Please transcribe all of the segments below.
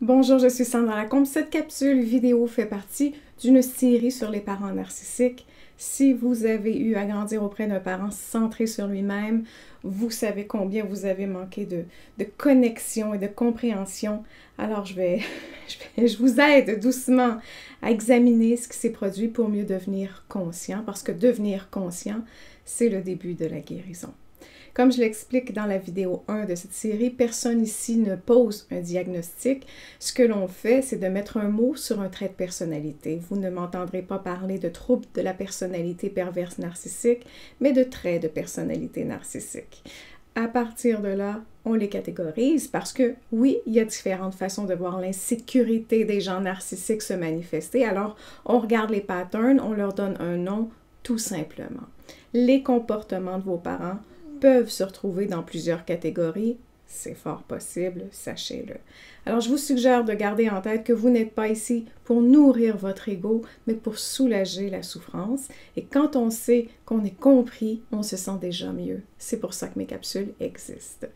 Bonjour, je suis Sandra Lacombe. Cette capsule vidéo fait partie d'une série sur les parents narcissiques. Si vous avez eu à grandir auprès d'un parent centré sur lui-même, vous savez combien vous avez manqué de connexion et de compréhension. Alors je vous aide doucement à examiner ce qui s'est produit pour mieux devenir conscient, parce que devenir conscient, c'est le début de la guérison. Comme je l'explique dans la vidéo 1 de cette série, personne ici ne pose un diagnostic. Ce que l'on fait, c'est de mettre un mot sur un trait de personnalité. Vous ne m'entendrez pas parler de troubles de la personnalité perverse narcissique, mais de traits de personnalité narcissique. À partir de là, on les catégorise parce que, oui, il y a différentes façons de voir l'insécurité des gens narcissiques se manifester. Alors, on regarde les patterns, on leur donne un nom, tout simplement. Les comportements de vos parents peuvent se retrouver dans plusieurs catégories, c'est fort possible, sachez-le. Alors, je vous suggère de garder en tête que vous n'êtes pas ici pour nourrir votre ego, mais pour soulager la souffrance. Et quand on sait qu'on est compris, on se sent déjà mieux. C'est pour ça que mes capsules existent.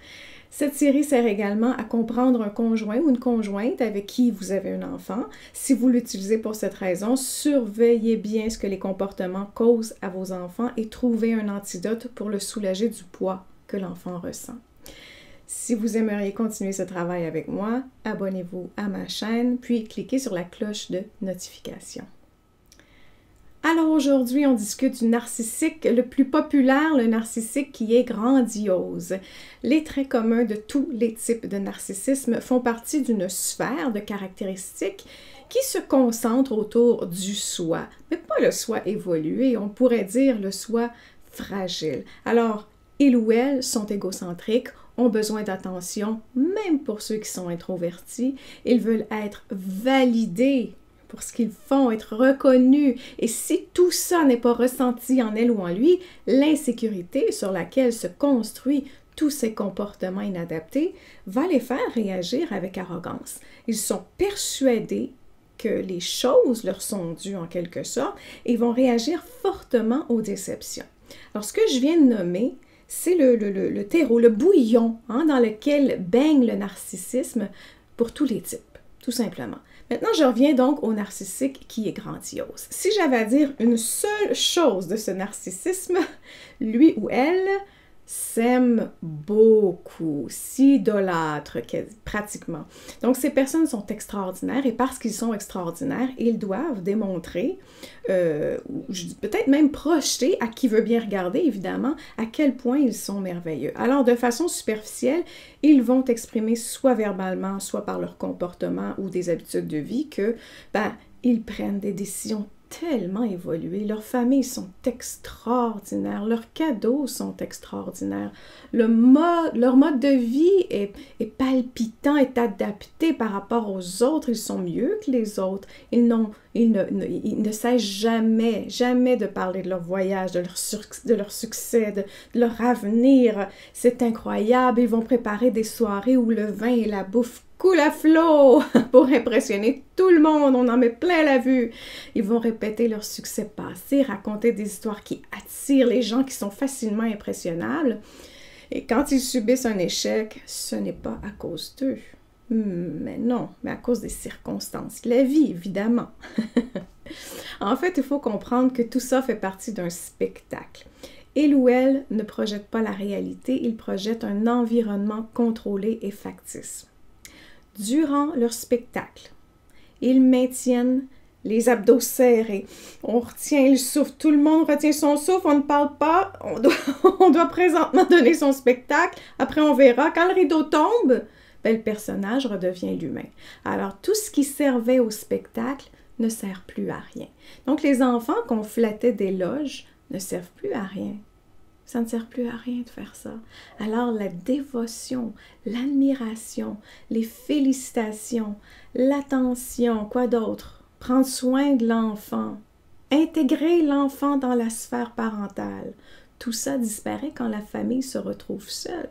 Cette série sert également à comprendre un conjoint ou une conjointe avec qui vous avez un enfant. Si vous l'utilisez pour cette raison, surveillez bien ce que les comportements causent à vos enfants et trouvez un antidote pour le soulager du poids que l'enfant ressent. Si vous aimeriez continuer ce travail avec moi, abonnez-vous à ma chaîne, puis cliquez sur la cloche de notification. Alors aujourd'hui, on discute du narcissique le plus populaire, le narcissique qui est grandiose. Les traits communs de tous les types de narcissisme font partie d'une sphère de caractéristiques qui se concentre autour du soi, mais pas le soi évolué, on pourrait dire le soi fragile. Alors, ils ou elles sont égocentriques, ont besoin d'attention, même pour ceux qui sont introvertis. Ils veulent être validés pour ce qu'ils font, être reconnus. Et si tout ça n'est pas ressenti en elle ou en lui, l'insécurité sur laquelle se construit tous ces comportements inadaptés va les faire réagir avec arrogance. Ils sont persuadés que les choses leur sont dues en quelque sorte et vont réagir fortement aux déceptions. Alors, ce que je viens de nommer, c'est le terreau, le bouillon dans lequel baigne le narcissisme pour tous les types, tout simplement. Maintenant, je reviens donc au narcissique qui est grandiose. Si j'avais à dire une seule chose de ce narcissisme, lui ou elle s'aime beaucoup, s'idolâtre pratiquement. Donc, ces personnes sont extraordinaires et parce qu'ils sont extraordinaires, ils doivent démontrer, peut-être même projeter à qui veut bien regarder, évidemment, à quel point ils sont merveilleux. Alors, de façon superficielle, ils vont exprimer soit verbalement, soit par leur comportement ou des habitudes de vie que, ils prennent des décisions tellement évoluées, leurs familles sont extraordinaires, leurs cadeaux sont extraordinaires, leur mode de vie est palpitant, est adapté par rapport aux autres, ils sont mieux que les autres, ils ne cessent jamais de parler de leur voyage, de leur succès, de leur avenir, c'est incroyable, ils vont préparer des soirées où le vin et la bouffe coule à flot pour impressionner tout le monde, on en met plein la vue. Ils vont répéter leur succès passé, raconter des histoires qui attirent les gens, qui sont facilement impressionnables. Et quand ils subissent un échec, ce n'est pas à cause d'eux. Mais non, mais à cause des circonstances. La vie, évidemment. En fait, il faut comprendre que tout ça fait partie d'un spectacle. Il ou elle ne projette pas la réalité, il projette un environnement contrôlé et factice. Durant leur spectacle, ils maintiennent les abdos serrés. On retient le souffle. Tout le monde retient son souffle. On ne parle pas. On doit présentement donner son spectacle. Après, on verra. Quand le rideau tombe, le personnage redevient l'humain. Alors, tout ce qui servait au spectacle ne sert plus à rien. Donc, les enfants qu'on flattait d'éloges ne servent plus à rien. Ça ne sert plus à rien de faire ça. Alors, la dévotion, l'admiration, les félicitations, l'attention, quoi d'autre? Prendre soin de l'enfant, intégrer l'enfant dans la sphère parentale. Tout ça disparaît quand la famille se retrouve seule.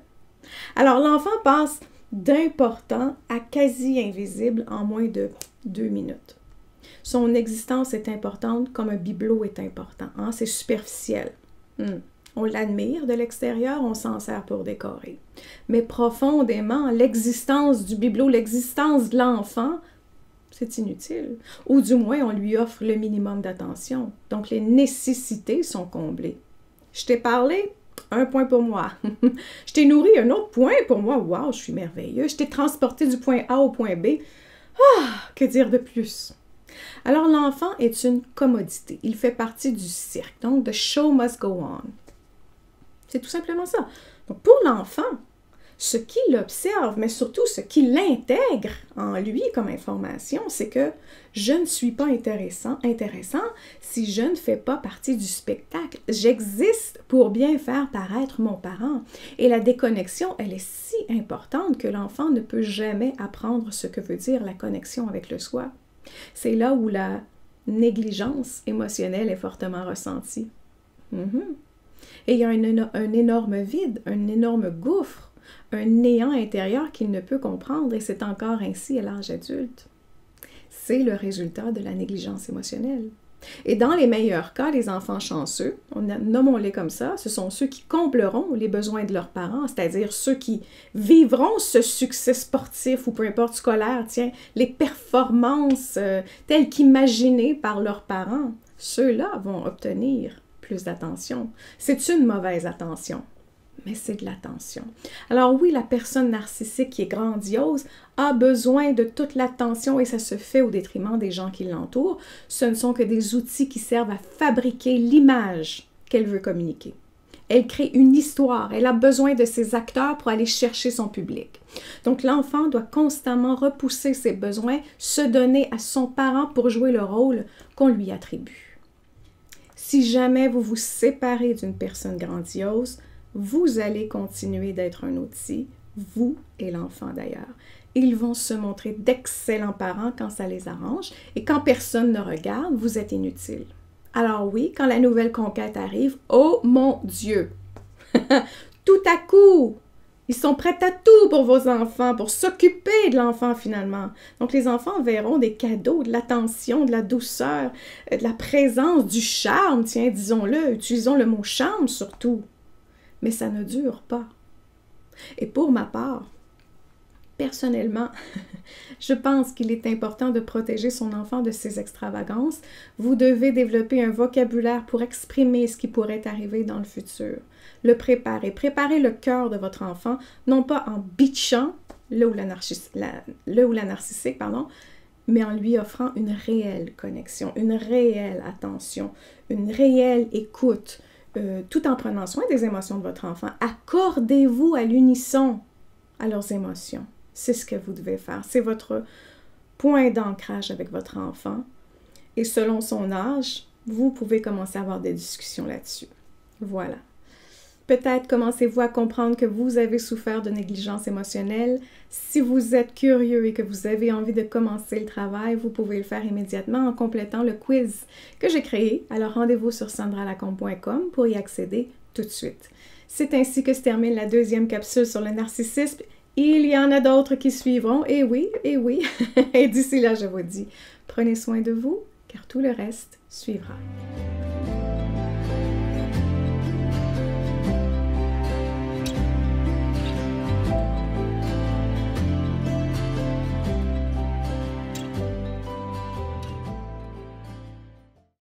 Alors, l'enfant passe d'important à quasi invisible en moins de 2 minutes. Son existence est importante comme un bibelot est important. C'est superficiel. On l'admire de l'extérieur, on s'en sert pour décorer. Mais profondément, l'existence du bibelot, l'existence de l'enfant, c'est inutile. Ou du moins, on lui offre le minimum d'attention. Donc, les nécessités sont comblées. Je t'ai parlé, un point pour moi. Je t'ai nourri, un autre point pour moi. Wow, je suis merveilleux. Je t'ai transporté du point A au point B. Ah, que dire de plus? Alors, l'enfant est une commodité. Il fait partie du cirque. Donc, the show must go on. C'est tout simplement ça. Donc, pour l'enfant, ce qu'il observe, mais surtout ce qu'il intègre en lui comme information, c'est que je ne suis pas intéressant si je ne fais pas partie du spectacle. J'existe pour bien faire paraître mon parent. Et la déconnexion, elle est si importante que l'enfant ne peut jamais apprendre ce que veut dire la connexion avec le soi. C'est là où la négligence émotionnelle est fortement ressentie. Et il y a un énorme vide, un énorme gouffre, un néant intérieur qu'il ne peut comprendre, et c'est encore ainsi à l'âge adulte. C'est le résultat de la négligence émotionnelle. Et dans les meilleurs cas, les enfants chanceux, nommons-les comme ça, ce sont ceux qui combleront les besoins de leurs parents, c'est-à-dire ceux qui vivront ce succès sportif ou peu importe scolaire, les performances telles qu'imaginées par leurs parents. Ceux-là vont obtenir plus d'attention. C'est une mauvaise attention, mais c'est de l'attention. Alors oui, la personne narcissique qui est grandiose a besoin de toute l'attention et ça se fait au détriment des gens qui l'entourent. Ce ne sont que des outils qui servent à fabriquer l'image qu'elle veut communiquer. Elle crée une histoire, elle a besoin de ses acteurs pour aller chercher son public. Donc l'enfant doit constamment repousser ses besoins, se donner à son parent pour jouer le rôle qu'on lui attribue. Si jamais vous vous séparez d'une personne grandiose, vous allez continuer d'être un outil, vous et l'enfant d'ailleurs. Ils vont se montrer d'excellents parents quand ça les arrange et quand personne ne regarde, vous êtes inutile. Alors oui, quand la nouvelle conquête arrive, oh mon Dieu! Tout à coup, ils sont prêts à tout pour vos enfants, pour s'occuper de l'enfant finalement. Donc les enfants verront des cadeaux, de l'attention, de la douceur, de la présence, du charme, tiens, disons-le, utilisons le mot charme surtout. Mais ça ne dure pas. Et pour ma part, personnellement, je pense qu'il est important de protéger son enfant de ces extravagances. Vous devez développer un vocabulaire pour exprimer ce qui pourrait arriver dans le futur. Le préparer, préparer le cœur de votre enfant, non pas en bitchant, le ou la narcissique, mais en lui offrant une réelle connexion, une réelle attention, une réelle écoute, tout en prenant soin des émotions de votre enfant. Accordez-vous à l'unisson à leurs émotions. C'est ce que vous devez faire. C'est votre point d'ancrage avec votre enfant. Et selon son âge, vous pouvez commencer à avoir des discussions là-dessus. Voilà. Peut-être commencez-vous à comprendre que vous avez souffert de négligence émotionnelle. Si vous êtes curieux et que vous avez envie de commencer le travail, vous pouvez le faire immédiatement en complétant le quiz que j'ai créé. Alors rendez-vous sur sandralacombe.com pour y accéder tout de suite. C'est ainsi que se termine la deuxième capsule sur le narcissisme. Il y en a d'autres qui suivront, et oui, et d'ici là, je vous dis, prenez soin de vous, car tout le reste suivra.